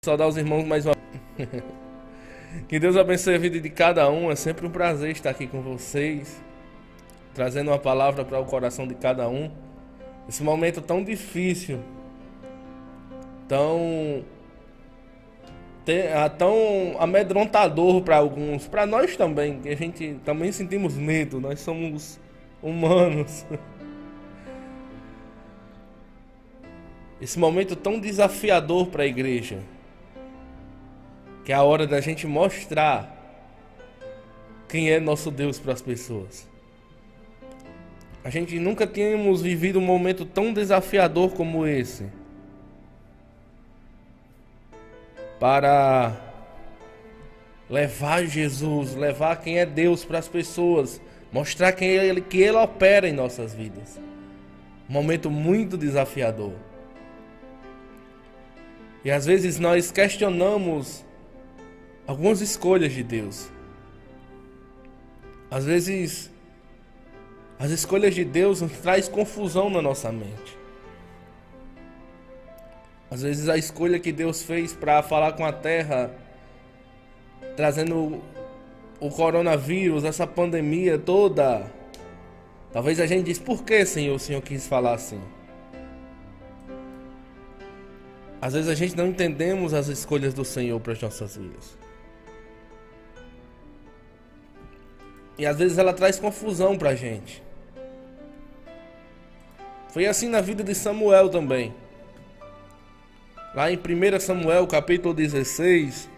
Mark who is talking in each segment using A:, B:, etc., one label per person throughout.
A: Saudar os irmãos mais uma vez. Que Deus abençoe a vida de cada um. É sempre um prazer estar aqui com vocês, trazendo uma palavra para o coração de cada um. Esse momento tão difícil, tão tão amedrontador para alguns, para nós também, que a gente também sentimos medo. Nós somos humanos. Esse momento tão desafiador para a igreja, que é a hora da gente mostrar quem é nosso Deus para as pessoas. A gente nunca tínhamos vivido um momento tão desafiador como esse, para levar Jesus, levar quem é Deus para as pessoas, mostrar quem é Ele, que Ele opera em nossas vidas. Um momento muito desafiador. E às vezes nós questionamos algumas escolhas de Deus. Às vezes as escolhas de Deus nos traz confusão na nossa mente. Às vezes a escolha que Deus fez para falar com a terra, trazendo o coronavírus, essa pandemia toda, talvez a gente diz: por que, Senhor, o Senhor quis falar assim? Às vezes a gente não entendemos as escolhas do Senhor para as nossas vidas. E às vezes ela traz confusão para a gente. Foi assim na vida de Samuel também. Lá em 1 Samuel, capítulo 16,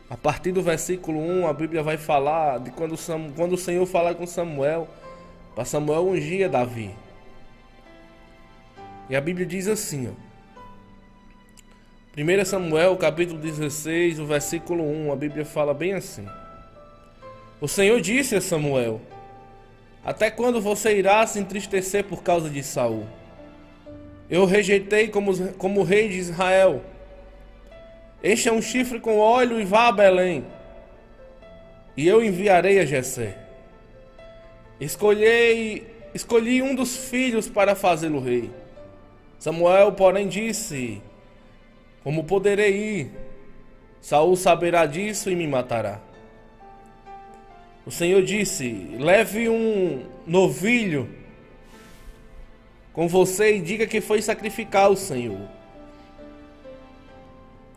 A: a partir do versículo 1, a Bíblia vai falar de quando o Senhor fala com Samuel, para Samuel ungir Davi. E a Bíblia diz assim, ó. 1 Samuel, capítulo 16, o versículo 1, a Bíblia fala bem assim. O Senhor disse a Samuel: até quando você irá se entristecer por causa de Saul? Eu o rejeitei como rei de Israel. Encha um chifre com óleo e vá a Belém, e eu enviarei a Jessé. Escolhi um dos filhos para fazê-lo rei. Samuel, porém, disse: como poderei ir? Saul saberá disso e me matará. O Senhor disse: leve um novilho com você e diga que foi sacrificar o Senhor.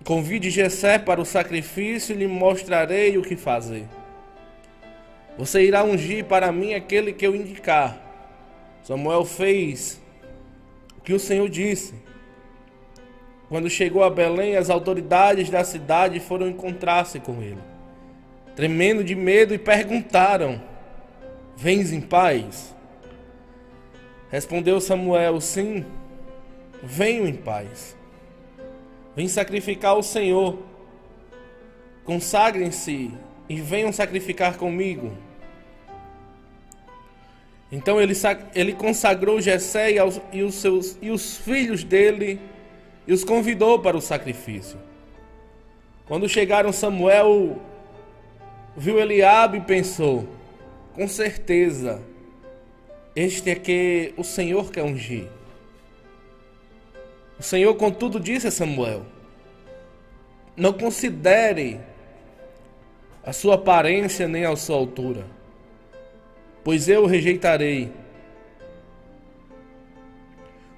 A: Convide Jessé para o sacrifício e lhe mostrarei o que fazer. Você irá ungir para mim aquele que eu indicar. Samuel fez o que o Senhor disse. Quando chegou a Belém, as autoridades da cidade foram encontrar-se com ele, tremendo de medo, e perguntaram: vens em paz? Respondeu Samuel: sim, venho em paz. Vim sacrificar ao Senhor. Consagrem-se e venham sacrificar comigo. Então ele consagrou Jessé e os filhos dele e os convidou para o sacrifício. Quando chegaram, Samuel viu Eliabe e pensou: com certeza, este é que o Senhor quer ungir. O Senhor, contudo, disse a Samuel: não considere a sua aparência nem a sua altura, pois eu o rejeitarei.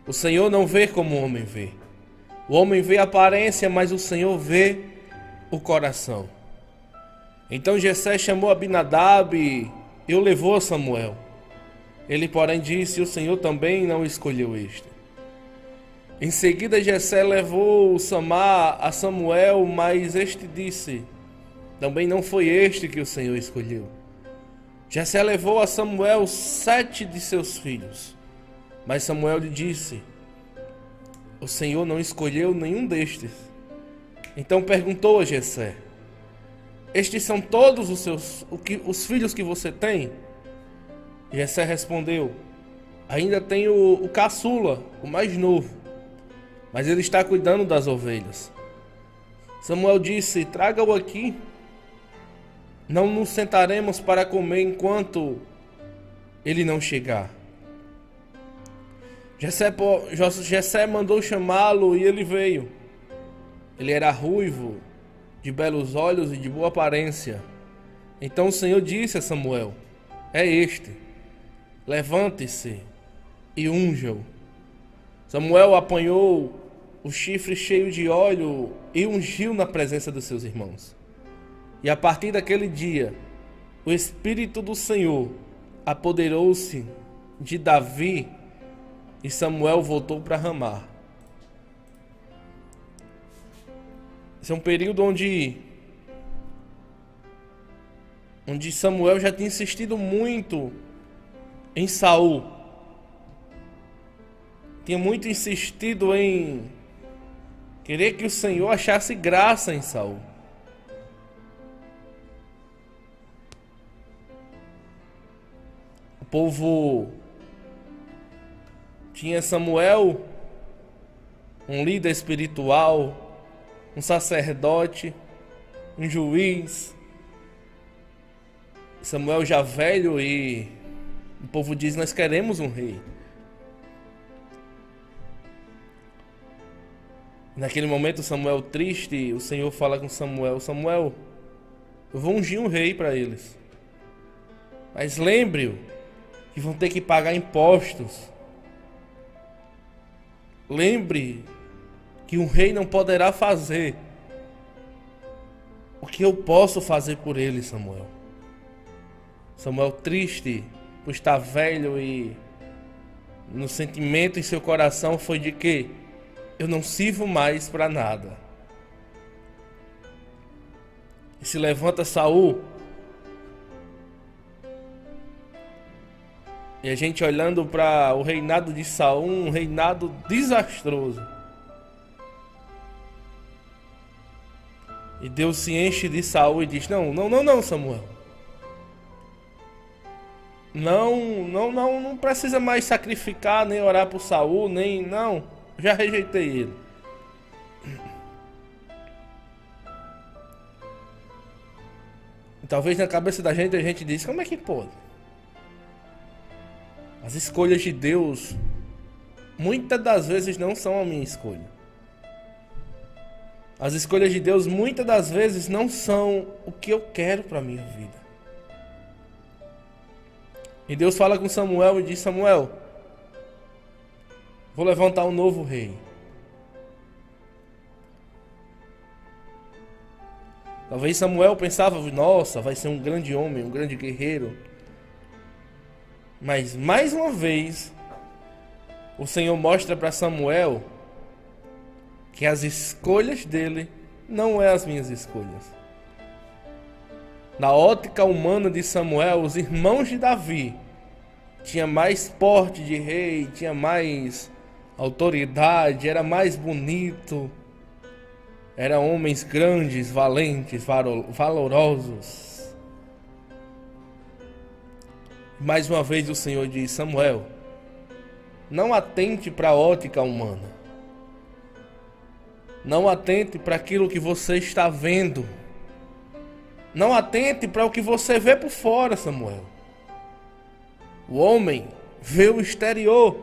A: O Senhor não vê como o homem vê. O homem vê a aparência, mas o Senhor vê o coração. Então Jessé chamou Abinadab e o levou a Samuel. Ele, porém, disse: o Senhor também não escolheu este. Em seguida Jessé levou Samar a Samuel, mas este disse: também não foi este que o Senhor escolheu. Jessé levou a Samuel 7 de seus filhos, mas Samuel lhe disse: o Senhor não escolheu nenhum destes. Então perguntou a Jessé: estes são todos os filhos que você tem? Jessé respondeu: ainda tenho o caçula, o mais novo, mas ele está cuidando das ovelhas. Samuel disse: traga-o aqui. Não nos sentaremos para comer enquanto ele não chegar. Jessé mandou chamá-lo e ele veio. Ele era ruivo, de belos olhos e de boa aparência. Então o Senhor disse a Samuel: é este, levante-se e unja-o. Samuel apanhou o chifre cheio de óleo e ungiu na presença dos seus irmãos. E a partir daquele dia, o Espírito do Senhor apoderou-se de Davi e Samuel voltou para Ramá. Esse é um período onde Samuel já tinha insistido muito em Saul. Tinha muito insistido em querer que o Senhor achasse graça em Saul. O povo tinha Samuel, um líder espiritual, um sacerdote, um juiz. Samuel já velho, e o povo diz: nós queremos um rei. Naquele momento, Samuel triste, o Senhor fala com Samuel: Samuel, eu vou ungir um rei para eles, mas lembre-o que vão ter que pagar impostos. Lembre que um rei não poderá fazer o que eu posso fazer por ele, Samuel. Samuel, triste por estar velho, e no sentimento em seu coração foi de que eu não sirvo mais para nada. E se levanta Saul, e a gente olhando para o reinado de Saul, um reinado desastroso. E Deus se enche de Saul e diz: não, Samuel. Não precisa mais sacrificar, nem orar por Saul, não. Já rejeitei ele. E talvez na cabeça da gente a gente diz: como é que pode? As escolhas de Deus muitas das vezes não são a minha escolha. As escolhas de Deus muitas das vezes não são o que eu quero para a minha vida. E Deus fala com Samuel e diz: Samuel, vou levantar um novo rei. Talvez Samuel pensava: nossa, vai ser um grande homem, um grande guerreiro. Mas mais uma vez, o Senhor mostra para Samuel que as escolhas dele não é as minhas escolhas. Na ótica humana de Samuel, os irmãos de Davi tinham mais porte de rei, tinha mais autoridade, era mais bonito, eram homens grandes, valentes, valorosos. Mais uma vez o Senhor diz: Samuel, não atente para a ótica humana. Não atente para aquilo que você está vendo. Não atente para o que você vê por fora, Samuel. O homem vê o exterior,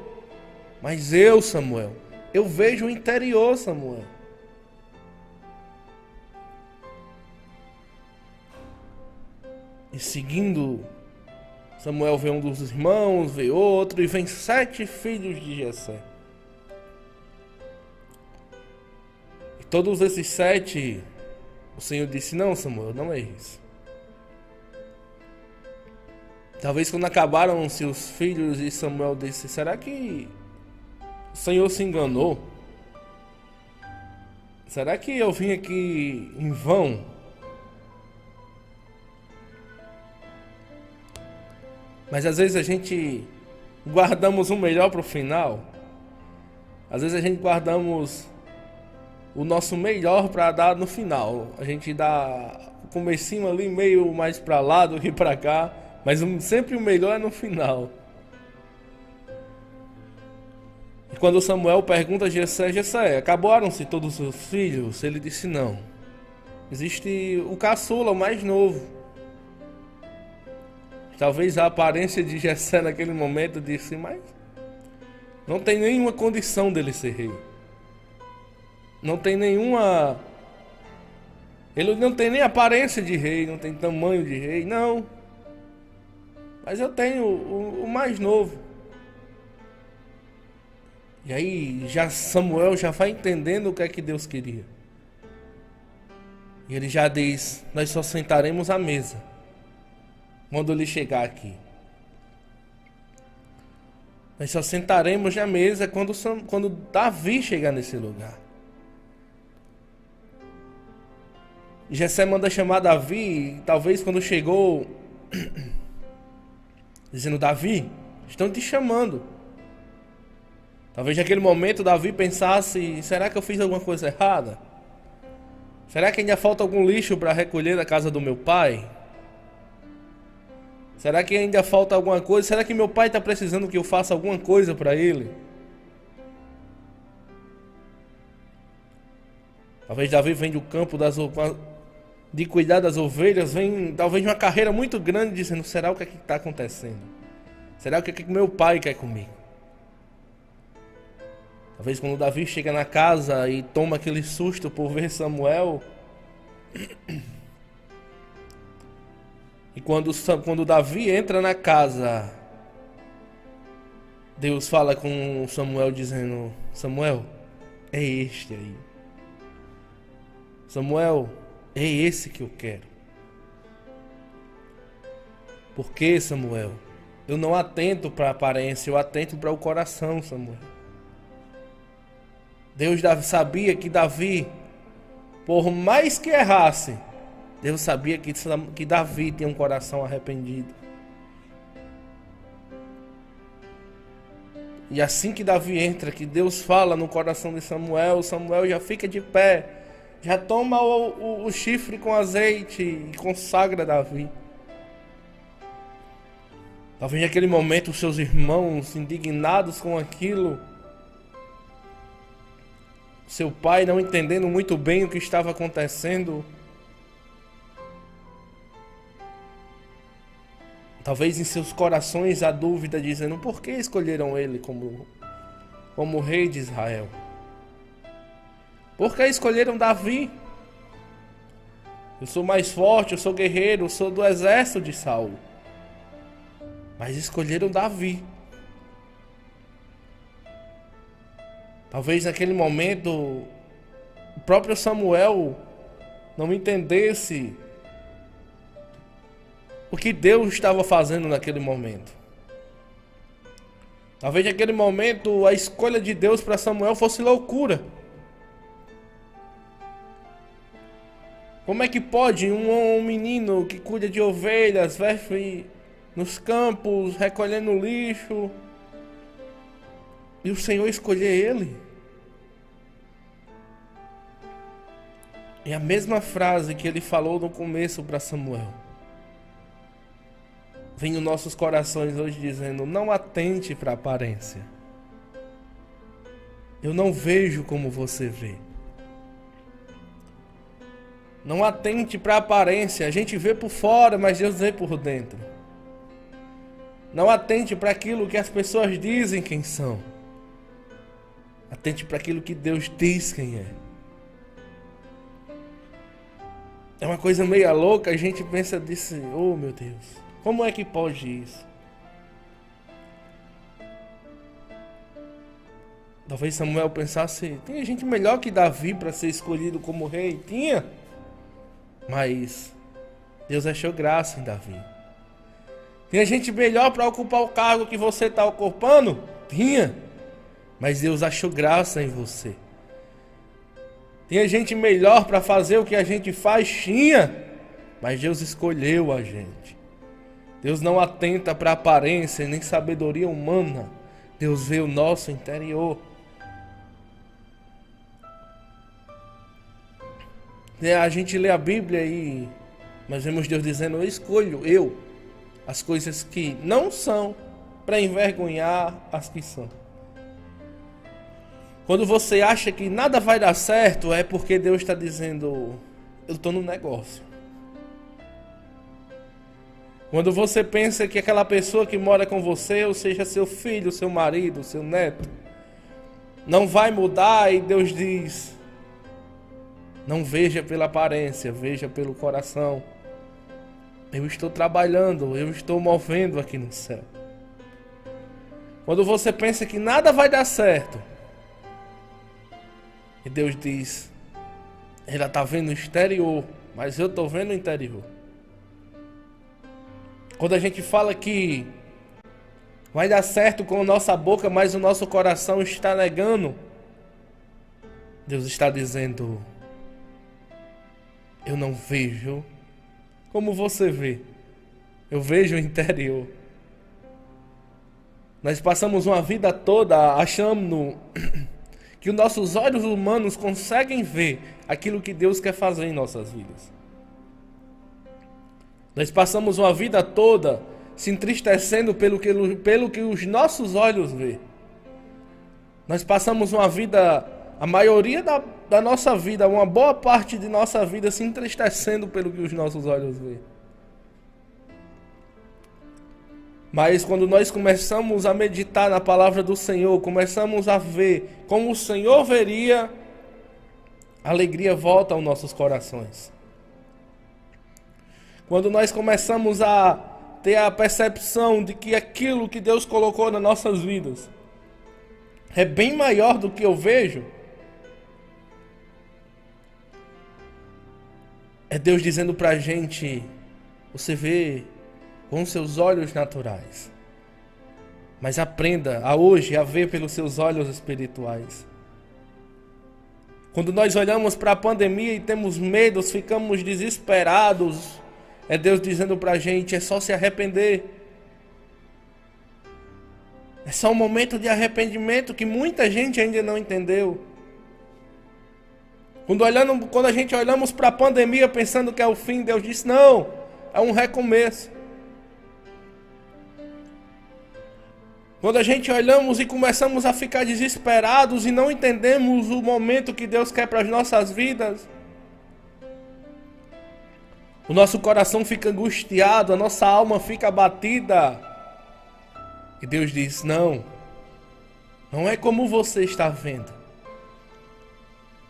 A: mas eu, Samuel, eu vejo o interior, Samuel. E seguindo, Samuel vê um dos irmãos, vê outro, e vem 7 filhos de Jessé. E todos esses 7, o Senhor disse: não, Samuel, não é isso. Talvez quando acabaram-se os filhos, e Samuel disse: será que o Senhor se enganou? Será que eu vim aqui em vão? Mas às vezes a gente guardamos o melhor para o final. Às vezes a gente guardamos o nosso melhor para dar no final. A gente dá o comecinho ali meio mais para lá do que para cá, mas sempre o melhor é no final. E quando Samuel pergunta a Jessé, acabaram-se todos os seus filhos? Ele disse: não. Existe o caçula, o mais novo. Talvez a aparência de Jessé naquele momento disse: mas não tem nenhuma condição dele ser rei. não tem nenhuma... Ele não tem nem aparência de rei, não tem tamanho de rei, não. Mas eu tenho o mais novo. E aí já Samuel já vai entendendo o que é que Deus queria. E ele já diz: nós só sentaremos à mesa quando ele chegar aqui. Nós só sentaremos à mesa quando Davi chegar nesse lugar. Jessé manda chamar Davi, talvez quando chegou, dizendo: Davi, estão te chamando. Talvez naquele momento Davi pensasse: será que eu fiz alguma coisa errada? Será que ainda falta algum lixo para recolher da casa do meu pai? Será que ainda falta alguma coisa? Será que meu pai está precisando que eu faça alguma coisa para ele? Talvez Davi vem do campo de cuidar das ovelhas, vem talvez uma carreira muito grande, dizendo: será o que é que está acontecendo? Será o que é que meu pai quer comigo? Talvez quando Davi chega na casa e toma aquele susto por ver Samuel, e quando Davi entra na casa, Deus fala com Samuel dizendo: Samuel, é este aí. Samuel, é esse que eu quero. Por que, Samuel? Eu não atento para a aparência, eu atento para o coração, Samuel. Deus sabia que Davi, por mais que errasse, Deus sabia que Davi tinha um coração arrependido. E assim que Davi entra, que Deus fala no coração de Samuel, Samuel já fica de pé, já toma o chifre com azeite e consagra Davi. Talvez naquele momento os seus irmãos, indignados com aquilo, seu pai não entendendo muito bem o que estava acontecendo, talvez em seus corações a dúvida, dizendo: por que escolheram ele como rei de Israel? Por que escolheram Davi? Eu sou mais forte, eu sou guerreiro, eu sou do exército de Saul. Mas escolheram Davi. Talvez naquele momento o próprio Samuel não entendesse o que Deus estava fazendo naquele momento. Talvez naquele momento a escolha de Deus para Samuel fosse loucura. Como é que pode um menino que cuida de ovelhas, vive nos campos, recolhendo lixo, e o Senhor escolher ele? É a mesma frase que ele falou no começo para Samuel. Vem nos nossos corações hoje dizendo: não atente para a aparência. Eu não vejo como você vê. Não atente para a aparência. A gente vê por fora, mas Deus vê por dentro. Não atente para aquilo que as pessoas dizem quem são. Atente para aquilo que Deus diz quem é. É uma coisa meio louca, a gente pensa disso: oh meu Deus, como é que pode isso? Talvez Samuel pensasse: tinha gente melhor que Davi para ser escolhido como rei? Tinha. Mas Deus achou graça em Davi. Tinha gente melhor para ocupar o cargo que você está ocupando? Tinha. Mas Deus achou graça em você. Tinha gente melhor para fazer o que a gente faz? Tinha. Mas Deus escolheu a gente. Deus não atenta para aparência nem sabedoria humana. Deus vê o nosso interior. A gente lê a Bíblia e nós vemos Deus dizendo: eu escolho, as coisas que não são, para envergonhar as que são. Quando você acha que nada vai dar certo, é porque Deus está dizendo: eu estou no negócio. Quando você pensa que aquela pessoa que mora com você, ou seja, seu filho, seu marido, seu neto, não vai mudar, e Deus diz: Não veja pela aparência, veja pelo coração. Eu estou trabalhando, eu estou movendo aqui no céu. Quando você pensa que nada vai dar certo, e Deus diz, ela está vendo o exterior, mas eu estou vendo o interior. Quando a gente fala que vai dar certo com a nossa boca, mas o nosso coração está negando, Deus está dizendo, eu não vejo como você vê. Eu vejo o interior. Nós passamos uma vida toda achando que os nossos olhos humanos conseguem ver aquilo que Deus quer fazer em nossas vidas. Nós passamos uma vida toda se entristecendo pelo que os nossos olhos vê. Nós passamos uma vida, a maioria da nossa vida, uma boa parte de nossa vida se entristecendo pelo que os nossos olhos vê. Mas quando nós começamos a meditar na palavra do Senhor, começamos a ver como o Senhor veria, a alegria volta aos nossos corações. Quando nós começamos a ter a percepção de que aquilo que Deus colocou nas nossas vidas é bem maior do que eu vejo, é Deus dizendo pra gente, você vê com seus olhos naturais, mas aprenda a hoje a ver pelos seus olhos espirituais. Quando nós olhamos para a pandemia e temos medos, ficamos desesperados, é Deus dizendo pra gente, é só se arrepender. É só um momento de arrependimento que muita gente ainda não entendeu. Quando a gente olhamos para a pandemia pensando que é o fim, Deus disse, não, é um recomeço. Quando a gente olhamos e começamos a ficar desesperados e não entendemos o momento que Deus quer para as nossas vidas, o nosso coração fica angustiado, a nossa alma fica abatida. E Deus diz, não é como você está vendo.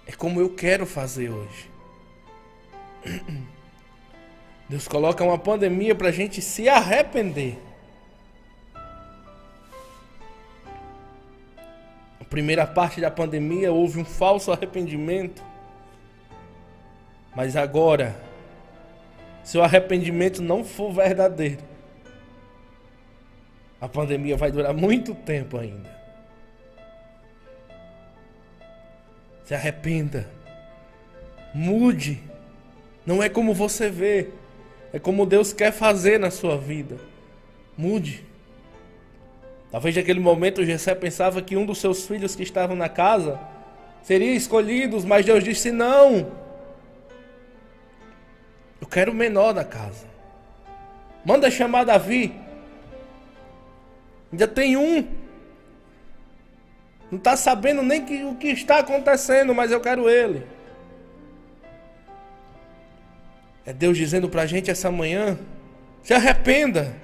A: É como eu quero fazer hoje. Deus coloca uma pandemia para a gente se arrepender. A primeira parte da pandemia houve um falso arrependimento. Mas agora, se o arrependimento não for verdadeiro, a pandemia vai durar muito tempo ainda. Se arrependa. Mude. Não é como você vê. É como Deus quer fazer na sua vida. Mude. Talvez naquele momento Jessé pensava que um dos seus filhos que estavam na casa seria escolhido, mas Deus disse não. Eu quero o menor da casa. Manda chamar Davi. Ainda tem um. Não está sabendo nem o que está acontecendo, mas eu quero ele. É Deus dizendo para a gente essa manhã, se arrependa.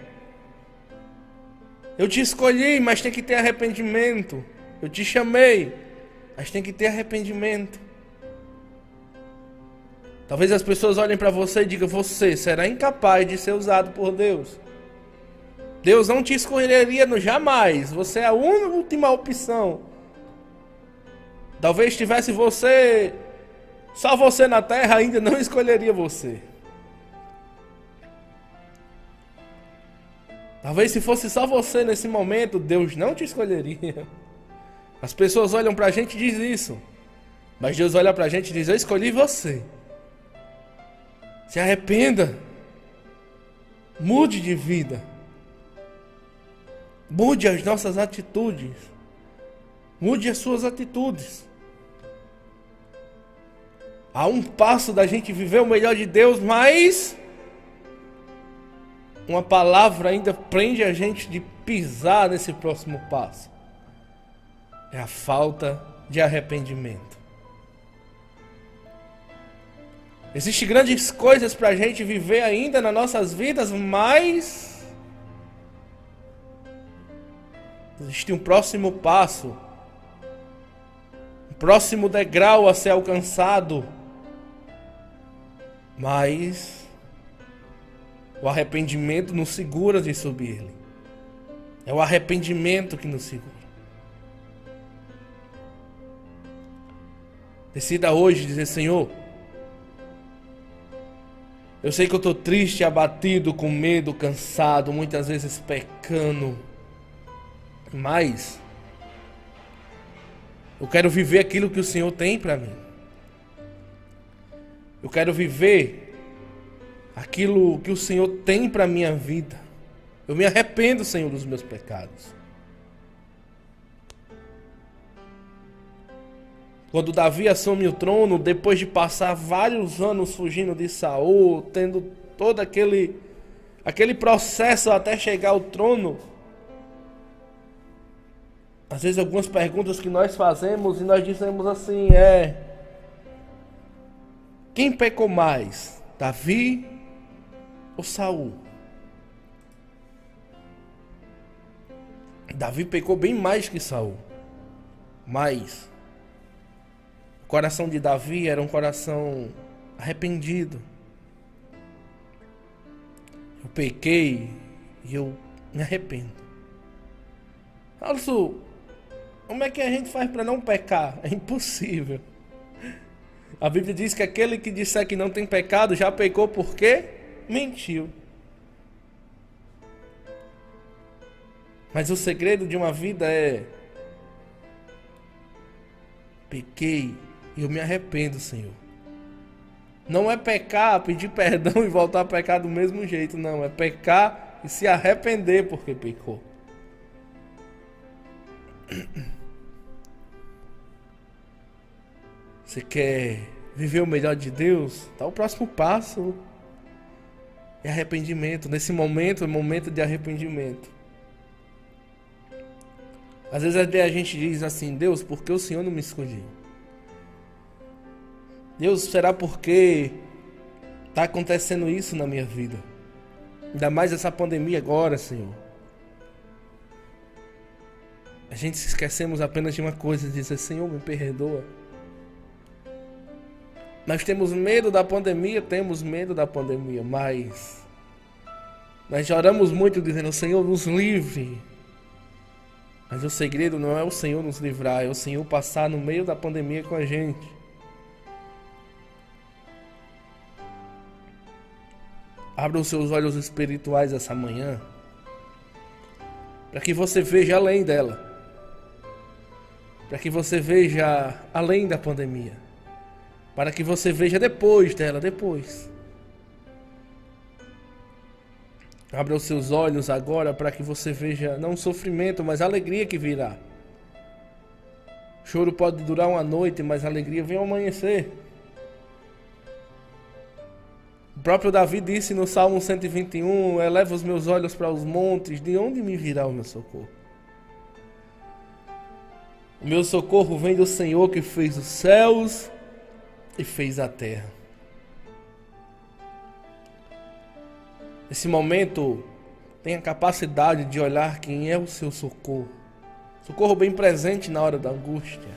A: Eu te escolhi, mas tem que ter arrependimento. Eu te chamei, mas tem que ter arrependimento. Talvez as pessoas olhem para você e digam, você será incapaz de ser usado por Deus. Deus não te escolheria jamais. Você é a última opção. Talvez tivesse você, só você na terra, ainda não escolheria você. Talvez se fosse só você nesse momento, Deus não te escolheria. As pessoas olham pra gente e dizem isso. Mas Deus olha pra gente e diz, eu escolhi você. Se arrependa. Mude de vida. Mude as nossas atitudes. Mude as suas atitudes. Há um passo da gente viver o melhor de Deus, mas uma palavra ainda prende a gente de pisar nesse próximo passo. É a falta de arrependimento. Existem grandes coisas para a gente viver ainda nas nossas vidas, mas existe um próximo passo, um próximo degrau a ser alcançado. Mas o arrependimento nos segura de subir ele. É o arrependimento que nos segura. Decida hoje dizer: Senhor, eu sei que eu estou triste, abatido, com medo, cansado, muitas vezes pecando, mas eu quero viver aquilo que o Senhor tem para mim. Eu quero viver aquilo que o Senhor tem para minha vida. Eu me arrependo, Senhor, dos meus pecados. Quando Davi assume o trono, depois de passar vários anos fugindo de Saul, tendo todo aquele processo até chegar ao trono, às vezes algumas perguntas que nós fazemos e nós dizemos assim, quem pecou mais, Davi ou Saul? Davi pecou bem mais que Saul, mas o coração de Davi era um coração arrependido. Eu pequei e eu me arrependo. Alço, como é que a gente faz para não pecar? É impossível. A Bíblia diz que aquele que disser que não tem pecado já pecou porque mentiu. Mas o segredo de uma vida é: pequei e eu me arrependo, Senhor. Não é pecar, pedir perdão e voltar a pecar do mesmo jeito, não. É pecar e se arrepender porque pecou. Você quer viver o melhor de Deus? Tá, o próximo passo é arrependimento. Nesse momento é momento de arrependimento. Às vezes a gente diz assim: Deus, por que o Senhor não me escolheu? Deus, será porque está acontecendo isso na minha vida? Ainda mais essa pandemia agora, Senhor. A gente se esquecemos apenas de uma coisa, de dizer: Senhor, me perdoa. Nós temos medo da pandemia, mas nós oramos muito dizendo: Senhor, nos livre. Mas o segredo não é o Senhor nos livrar, é o Senhor passar no meio da pandemia com a gente. Abra os seus olhos espirituais essa manhã, para que você veja além dela, para que você veja além da pandemia, para que você veja depois dela, depois. Abra os seus olhos agora para que você veja não o sofrimento, mas a alegria que virá. O choro pode durar uma noite, mas a alegria vem ao amanhecer. O próprio Davi disse no Salmo 121, eleva os meus olhos para os montes, de onde me virá o meu socorro? O meu socorro vem do Senhor que fez os céus e fez a terra. Nesse momento, tenha a capacidade de olhar quem é o seu socorro. Socorro bem presente na hora da angústia.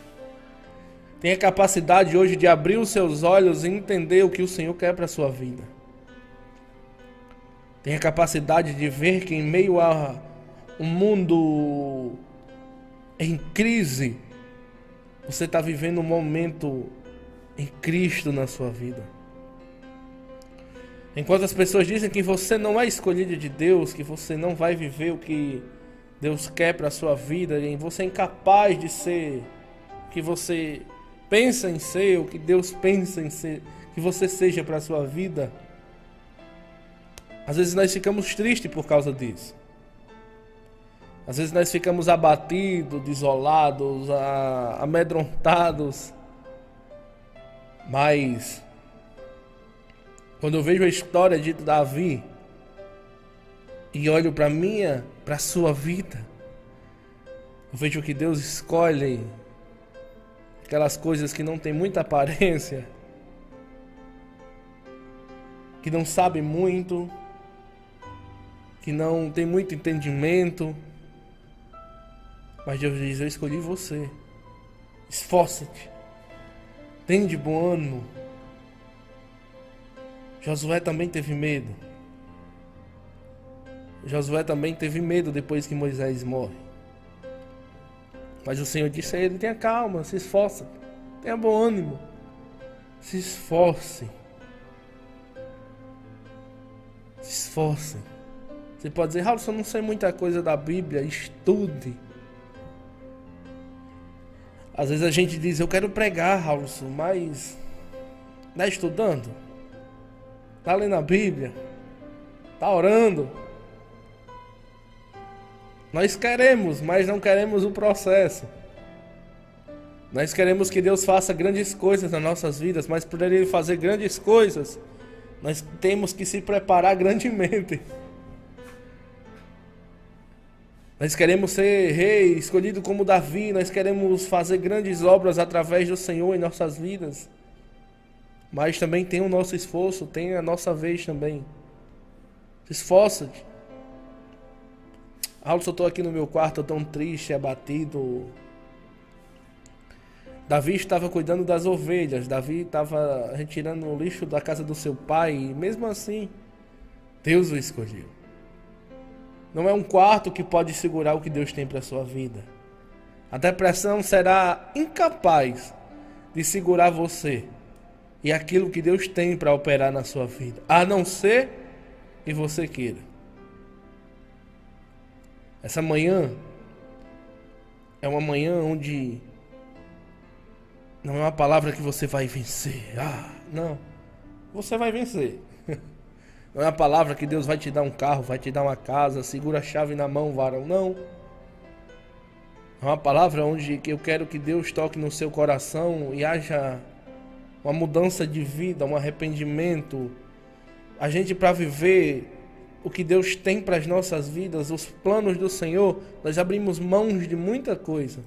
A: Tenha a capacidade hoje de abrir os seus olhos e entender o que o Senhor quer para a sua vida. Tenha a capacidade de ver que em meio a um mundo em crise, você está vivendo um momento em Cristo na sua vida. Enquanto as pessoas dizem que você não é escolhido de Deus, que você não vai viver o que Deus quer para a sua vida, e você é incapaz de ser o que você pensa em ser, o que Deus pensa em ser, que você seja para a sua vida, às vezes nós ficamos tristes por causa disso. Às vezes nós ficamos abatidos, desolados, amedrontados. Mas quando eu vejo a história de Davi e olho para a sua vida, eu vejo que Deus escolhe aquelas coisas que não tem muita aparência, que não sabe muito, que não tem muito entendimento, mas Deus diz: eu escolhi você, esforça-te, tem de bom ânimo, Josué também teve medo. Josué também teve medo depois que Moisés morre. Mas o Senhor disse a ele: tenha calma, se esforce, tenha bom ânimo, se esforce. Se esforce. Você pode dizer: Raul, eu não sei muita coisa da Bíblia. Estude. Às vezes a gente diz: eu quero pregar, Raul, mas está estudando? Está lendo a Bíblia? Está orando? Nós queremos, mas não queremos o processo. Nós queremos que Deus faça grandes coisas nas nossas vidas, mas para Ele fazer grandes coisas, nós temos que se preparar grandemente. Nós queremos ser rei, escolhido como Davi. Nós queremos fazer grandes obras através do Senhor em nossas vidas. Mas também tem o nosso esforço, tem a nossa vez também. Esforça-te. Raul, eu estou aqui no meu quarto tão triste, abatido. Davi estava cuidando das ovelhas. Davi estava retirando o lixo da casa do seu pai. E mesmo assim, Deus o escolheu. Não é um quarto que pode segurar o que Deus tem para a sua vida. A depressão será incapaz de segurar você e aquilo que Deus tem para operar na sua vida, a não ser que você queira. Essa manhã é uma manhã onde não é uma palavra que você vai vencer. Não. Você vai vencer. Não é uma palavra que Deus vai te dar um carro, vai te dar uma casa, segura a chave na mão, varão. Não. É uma palavra onde eu quero que Deus toque no seu coração e haja uma mudança de vida, um arrependimento. A gente, para viver o que Deus tem para as nossas vidas, os planos do Senhor, nós abrimos mão de muita coisa.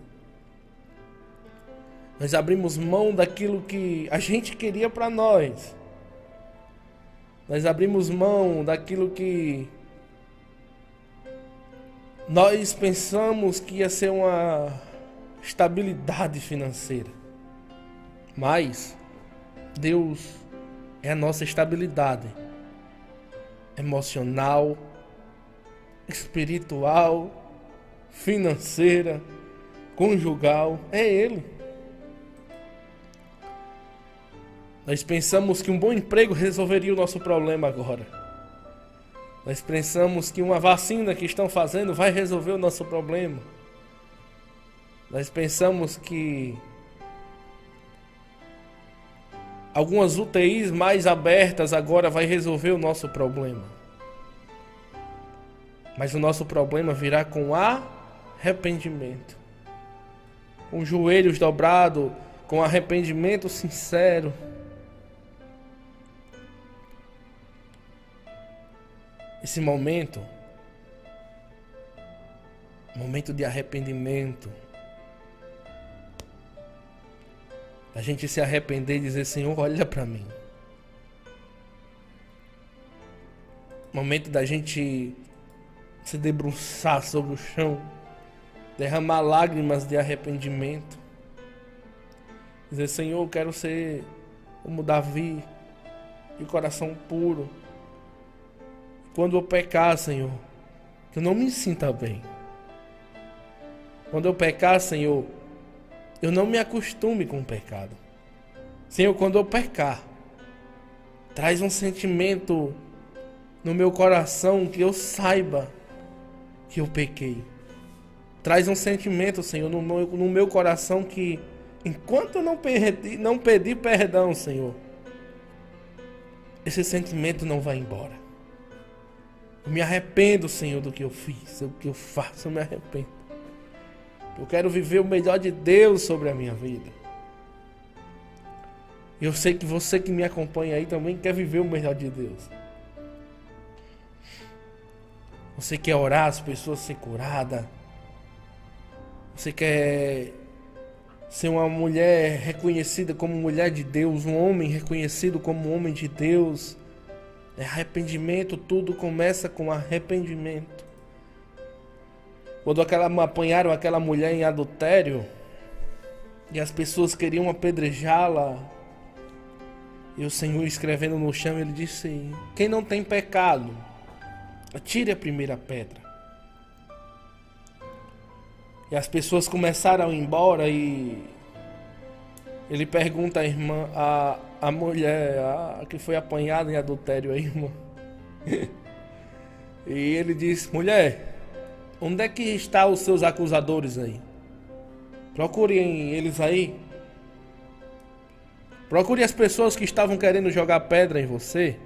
A: Nós abrimos mão daquilo que a gente queria para nós. Nós abrimos mão daquilo que nós pensamos que ia ser uma estabilidade financeira. Mas Deus é a nossa estabilidade emocional, espiritual, financeira, conjugal. É Ele. Nós pensamos que um bom emprego resolveria o nosso problema agora. Nós pensamos que uma vacina que estão fazendo vai resolver o nosso problema. Nós pensamos que algumas UTIs mais abertas agora vai resolver o nosso problema. Mas o nosso problema virá com arrependimento. Com os joelhos dobrados, com arrependimento sincero. Esse momento de arrependimento, a gente se arrepender e dizer: Senhor, olha para mim. Momento da gente se debruçar sobre o chão, derramar lágrimas de arrependimento, dizer: Senhor, eu quero ser como Davi, de coração puro. Quando eu pecar, Senhor, que eu não me sinta bem. Quando eu pecar, Senhor, eu não me acostume com o pecado. Senhor, quando eu pecar, traz um sentimento no meu coração que eu saiba que eu pequei. Traz um sentimento, Senhor, no meu coração que, enquanto eu não pedir perdão, Senhor, esse sentimento não vai embora. Eu me arrependo, Senhor, do que eu fiz, do que eu faço, eu me arrependo. Eu quero viver o melhor de Deus sobre a minha vida. E eu sei que você que me acompanha aí também quer viver o melhor de Deus. Você quer orar as pessoas ser curadas. Você quer ser uma mulher reconhecida como mulher de Deus, um homem reconhecido como homem de Deus. Arrependimento, tudo começa com arrependimento. Quando apanharam aquela mulher em adultério e as pessoas queriam apedrejá-la, E o Senhor, escrevendo no chão, ele disse: quem não tem pecado, atire a primeira pedra. E as pessoas começaram a ir embora e ele pergunta à irmã, a mulher que foi apanhada em adultério, a irmã. E ele diz: mulher, onde é que estão os seus acusadores aí? Procurem eles aí. Procure as pessoas que estavam querendo jogar pedra em você.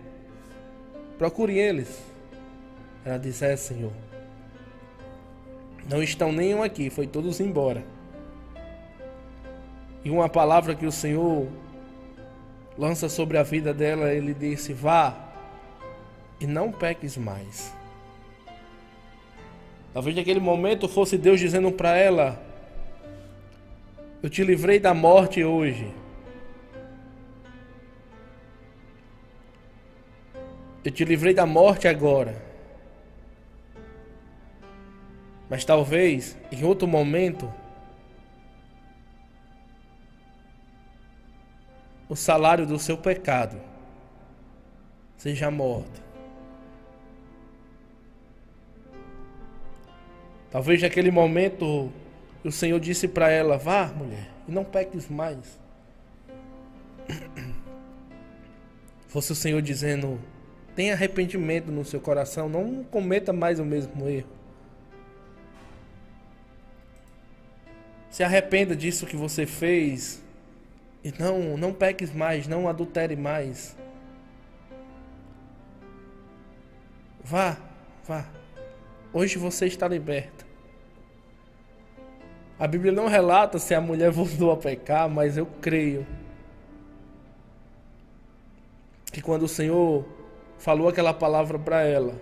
A: Procure eles. Ela diz: Senhor, não estão nenhum aqui, foi todos embora. E uma palavra que o Senhor lança sobre a vida dela, ele disse: vá e não peques mais. Talvez naquele momento fosse Deus dizendo para ela: eu te livrei da morte hoje. Eu te livrei da morte agora. Mas talvez em outro momento o salário do seu pecado seja a morte. Talvez naquele momento o Senhor disse para ela: vá, mulher, e não peques mais. Fosse o Senhor dizendo: tenha arrependimento no seu coração, não cometa mais o mesmo erro. Se arrependa disso que você fez e não peques mais, não adultere mais. Vá. Hoje você está liberta. A Bíblia não relata se a mulher voltou a pecar, mas eu creio que quando o Senhor falou aquela palavra para ela,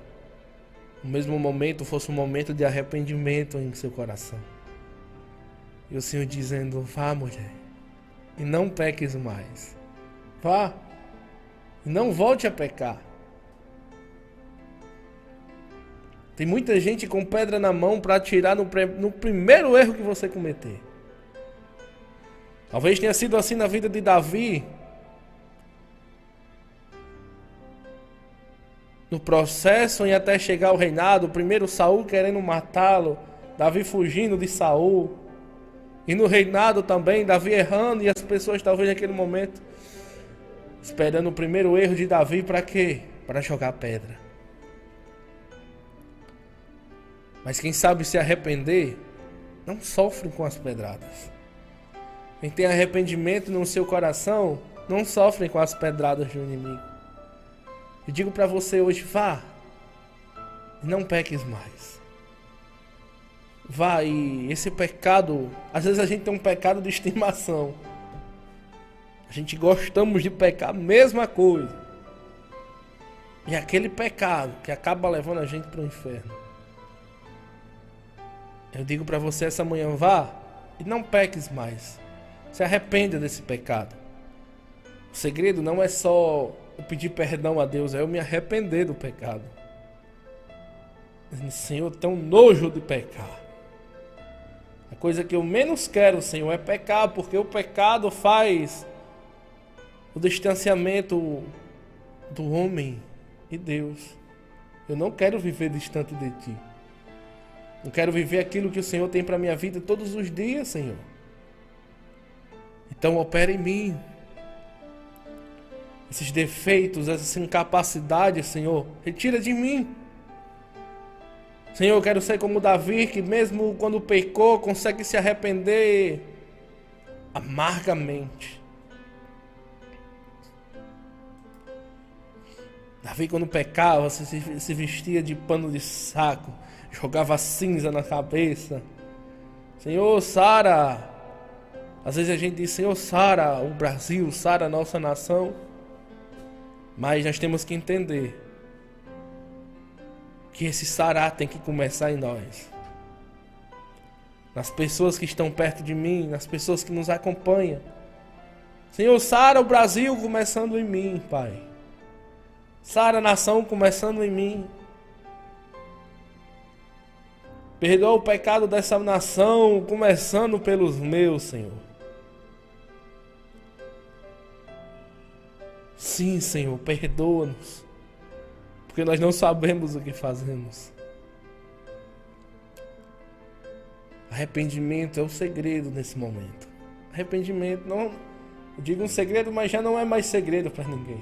A: no mesmo momento fosse um momento de arrependimento em seu coração. E o Senhor dizendo: vá, mulher, e não peques mais. Vá, e não volte a pecar. Tem muita gente com pedra na mão para atirar no primeiro erro que você cometer. Talvez tenha sido assim na vida de Davi. No processo em até chegar ao reinado, primeiro Saul querendo matá-lo, Davi fugindo de Saul. E no reinado também, Davi errando, e as pessoas talvez naquele momento esperando o primeiro erro de Davi para quê? Para jogar pedra. Mas quem sabe se arrepender, não sofre com as pedradas. Quem tem arrependimento no seu coração, não sofre com as pedradas do inimigo. Eu digo para você hoje: vá e não peques mais. Vá, e esse pecado, às vezes a gente tem um pecado de estimação. A gente gostamos de pecar a mesma coisa. E é aquele pecado que acaba levando a gente para o inferno. Eu digo para você essa manhã: vá e não peques mais. Se arrependa desse pecado. O segredo não é só eu pedir perdão a Deus, é eu me arrepender do pecado. Senhor, eu tenho nojo de pecar. A coisa que eu menos quero, Senhor, é pecar, porque o pecado faz o distanciamento do homem e Deus. Eu não quero viver distante de Ti. Eu quero viver aquilo que o Senhor tem para a minha vida todos os dias, Senhor. Então opera em mim. Esses defeitos, essa incapacidade, Senhor, retira de mim. Senhor, eu quero ser como Davi, que mesmo quando pecou, consegue se arrepender amargamente. Davi, quando pecava, se vestia de pano de saco, jogava cinza na cabeça. Senhor, sara. Às vezes a gente diz: Senhor, sara o Brasil, sara a nossa nação. Mas nós temos que entender que esse sarar tem que começar em nós. Nas pessoas que estão perto de mim, nas pessoas que nos acompanham. Senhor, sara o Brasil começando em mim, Pai. Sara a nação começando em mim. Perdoa o pecado dessa nação, começando pelos meus, Senhor. Sim, Senhor, perdoa-nos, porque nós não sabemos o que fazemos. Arrependimento é o segredo nesse momento. Arrependimento, não digo um segredo, mas já não é mais segredo para ninguém.